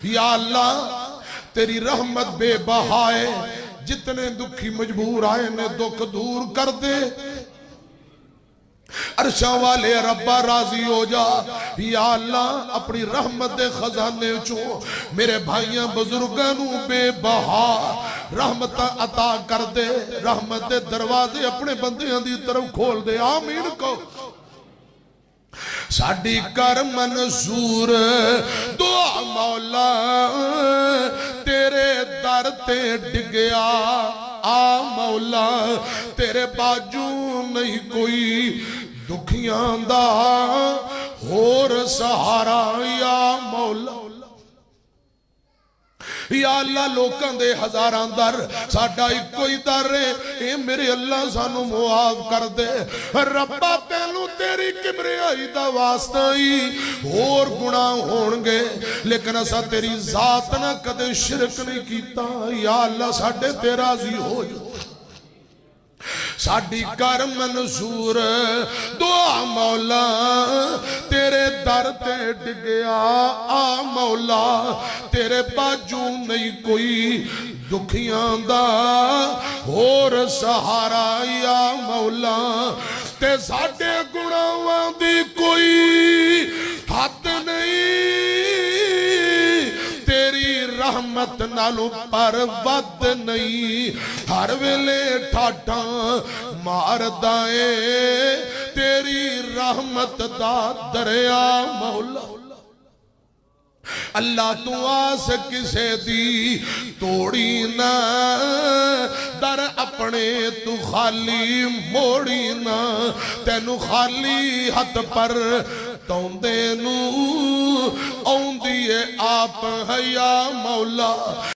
یا اللہ تیری رحمت بے بہائے، جتنے دکھی مجبور آئے نے دکھ دور کر دے، عرشاں والے ربا راضی ہو جا۔ یا اللہ اپنی رحمت دے خزانے چوں میرے بھائیاں بزرگانوں بے بہا رحمت عطا کر دے، رحمت دے دروازے اپنے بندیاں دی طرف کھول دے، آمین کو۔ ساڑی کر منظور دعا مولا تیرے در تے ڈگیا، آ مولا تیرے باجو نہیں کوئی دکھیاں دا اور سہارا، یا مولا یا اللہ لوکاں دے ہزاراں در ساڑھا ایک کوئی در ہے، اے میرے اللہ سانو معاف کر دے، ربا تینو تیری کبریائی دا واسطہ ہی اور گناہ ہونگے، لیکن اسا تیری ذات نہ کدے شرک نہیں کیتا، یا اللہ ساڑھے تیرا راضی ہو جا۔ ساڑھی کر منظور دعا مولا تیرے در تے ڈگیا، آ مولا تیرے باجو نہیں کوئی دکھیاں دا اور سہارا، یا مولا تے ساڑھے گناہاں دی کوئی حد نہیں، تیری رحمت نالو پر ود نہیں، ہر ویلے ٹھاٹا مار دائے تیری رحمت دا دریا مولا۔ اللہ تو آس کسے دی توڑی نہ، در اپنے تو خالی موڑی نہ، تینو خالی ہاتھ پر توندے نو اوندیے آپ ہے یا مولا۔